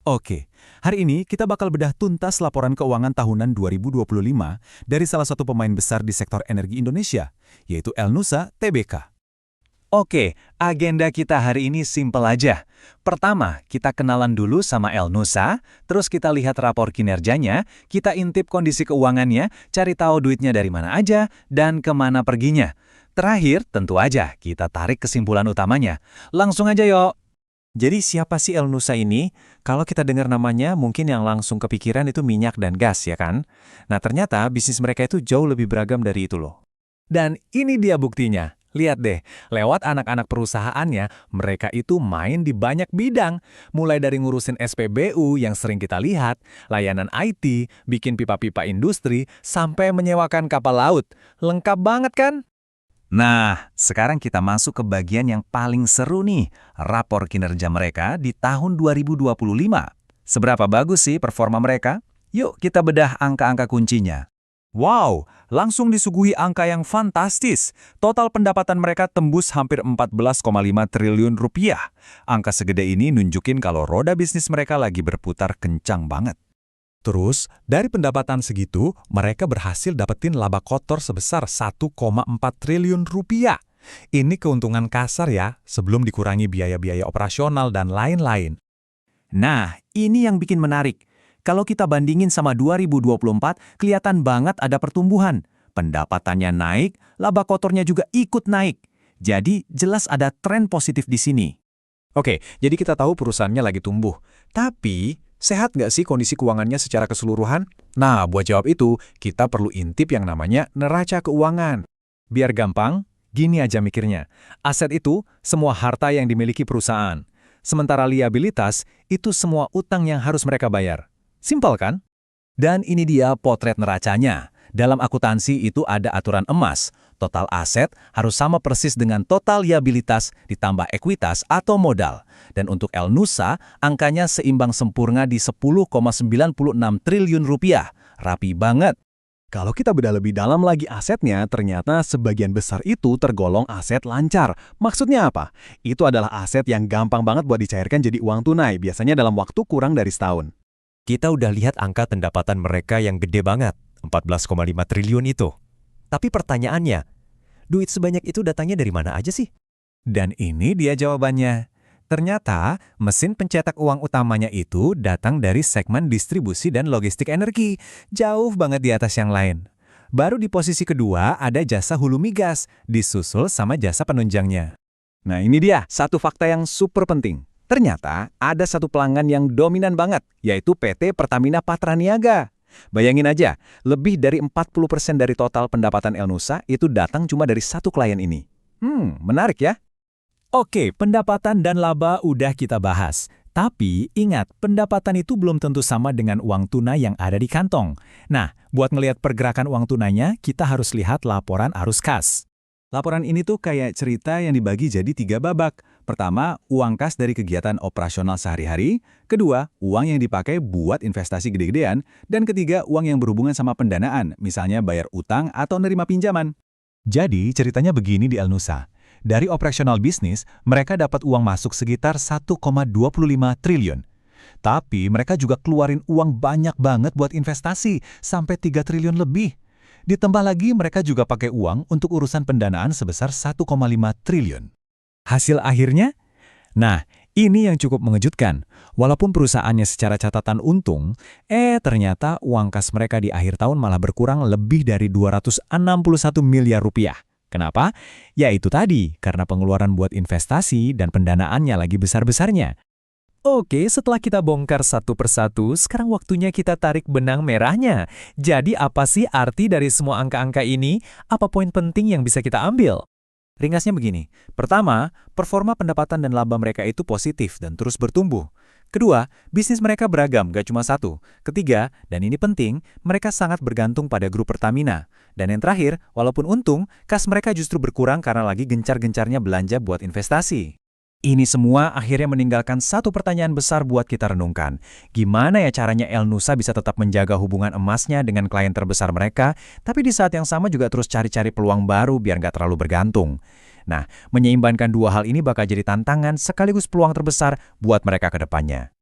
Oke, hari ini kita bakal bedah tuntas laporan keuangan tahunan 2025 dari salah satu pemain besar di sektor energi Indonesia, yaitu Elnusa Tbk. Oke, agenda kita hari ini simpel aja. Pertama, kita kenalan dulu sama Elnusa, terus kita lihat rapor kinerjanya, kita intip kondisi keuangannya, cari tahu duitnya dari mana aja, dan kemana perginya. Terakhir, tentu aja kita tarik kesimpulan utamanya. Langsung aja yuk! Jadi siapa sih Elnusa ini? Kalau kita dengar namanya, mungkin yang langsung kepikiran itu minyak dan gas, ya kan? Nah, ternyata bisnis mereka itu jauh lebih beragam dari itu loh. Dan ini dia buktinya. Lihat deh, lewat anak-anak perusahaannya, mereka itu main di banyak bidang. Mulai dari ngurusin SPBU yang sering kita lihat, layanan IT, bikin pipa-pipa industri, sampai menyewakan kapal laut. Lengkap banget kan? Nah, sekarang kita masuk ke bagian yang paling seru nih, rapor kinerja mereka di tahun 2025. Seberapa bagus sih performa mereka? Yuk kita bedah angka-angka kuncinya. Wow, langsung disuguhi angka yang fantastis. Total pendapatan mereka tembus hampir 14,5 triliun rupiah. Angka segede ini nunjukin kalau roda bisnis mereka lagi berputar kencang banget. Terus, dari pendapatan segitu, mereka berhasil dapetin laba kotor sebesar 1,4 triliun rupiah. Ini keuntungan kasar ya, sebelum dikurangi biaya-biaya operasional dan lain-lain. Nah, ini yang bikin menarik. Kalau kita bandingin sama 2024, kelihatan banget ada pertumbuhan. Pendapatannya naik, laba kotornya juga ikut naik. Jadi, jelas ada tren positif di sini. Oke, jadi kita tahu perusahaannya lagi tumbuh. Tapi, sehat nggak sih kondisi keuangannya secara keseluruhan? Nah, buat jawab itu, kita perlu intip yang namanya neraca keuangan. Biar gampang, gini aja mikirnya. Aset itu semua harta yang dimiliki perusahaan. Sementara liabilitas itu semua utang yang harus mereka bayar. Simpel kan? Dan ini dia potret neracanya. Dalam akuntansi itu ada aturan emas. Total aset harus sama persis dengan total liabilitas ditambah ekuitas atau modal. Dan untuk Elnusa, angkanya seimbang sempurna di 10,96 triliun rupiah. Rapi banget. Kalau kita bedah lebih dalam lagi asetnya, ternyata sebagian besar itu tergolong aset lancar. Maksudnya apa? Itu adalah aset yang gampang banget buat dicairkan jadi uang tunai, biasanya dalam waktu kurang dari setahun. Kita udah lihat angka pendapatan mereka yang gede banget, 14,5 triliun itu. Tapi pertanyaannya, duit sebanyak itu datangnya dari mana aja sih? Dan ini dia jawabannya. Ternyata, mesin pencetak uang utamanya itu datang dari segmen distribusi dan logistik energi, jauh banget di atas yang lain. Baru di posisi kedua ada jasa hulu migas, disusul sama jasa penunjangnya. Nah ini dia, satu fakta yang super penting. Ternyata ada satu pelanggan yang dominan banget, yaitu PT Pertamina Patraniaga. Bayangin aja, lebih dari 40% dari total pendapatan Elnusa itu datang cuma dari satu klien ini. Menarik ya? Oke, pendapatan dan laba udah kita bahas. Tapi ingat, pendapatan itu belum tentu sama dengan uang tunai yang ada di kantong. Nah, buat ngelihat pergerakan uang tunainya, kita harus lihat laporan arus kas. Laporan ini tuh kayak cerita yang dibagi jadi 3 babak. Pertama, uang kas dari kegiatan operasional sehari-hari. Kedua, uang yang dipakai buat investasi gede-gedean. Dan ketiga, uang yang berhubungan sama pendanaan, misalnya bayar utang atau nerima pinjaman. Jadi, ceritanya begini di Elnusa. Dari operasional bisnis, mereka dapat uang masuk sekitar 1,25 triliun. Tapi mereka juga keluarin uang banyak banget buat investasi, sampai 3 triliun lebih. Ditambah lagi mereka juga pakai uang untuk urusan pendanaan sebesar 1,5 triliun. Hasil akhirnya? Nah, ini yang cukup mengejutkan. Walaupun perusahaannya secara catatan untung, ternyata uang kas mereka di akhir tahun malah berkurang lebih dari 261 miliar rupiah. Kenapa? Ya itu tadi, karena pengeluaran buat investasi dan pendanaannya lagi besar-besarnya. Oke, setelah kita bongkar satu persatu, sekarang waktunya kita tarik benang merahnya. Jadi apa sih arti dari semua angka-angka ini? Apa poin penting yang bisa kita ambil? Ringkasnya begini. Pertama, performa pendapatan dan laba mereka itu positif dan terus bertumbuh. Kedua, bisnis mereka beragam, gak cuma satu. Ketiga, dan ini penting, mereka sangat bergantung pada grup Pertamina. Dan yang terakhir, walaupun untung, kas mereka justru berkurang karena lagi gencar-gencarnya belanja buat investasi. Ini semua akhirnya meninggalkan satu pertanyaan besar buat kita renungkan. Gimana ya caranya Elnusa bisa tetap menjaga hubungan emasnya dengan klien terbesar mereka, tapi di saat yang sama juga terus cari-cari peluang baru biar nggak terlalu bergantung. Nah, menyeimbangkan dua hal ini bakal jadi tantangan sekaligus peluang terbesar buat mereka ke depannya.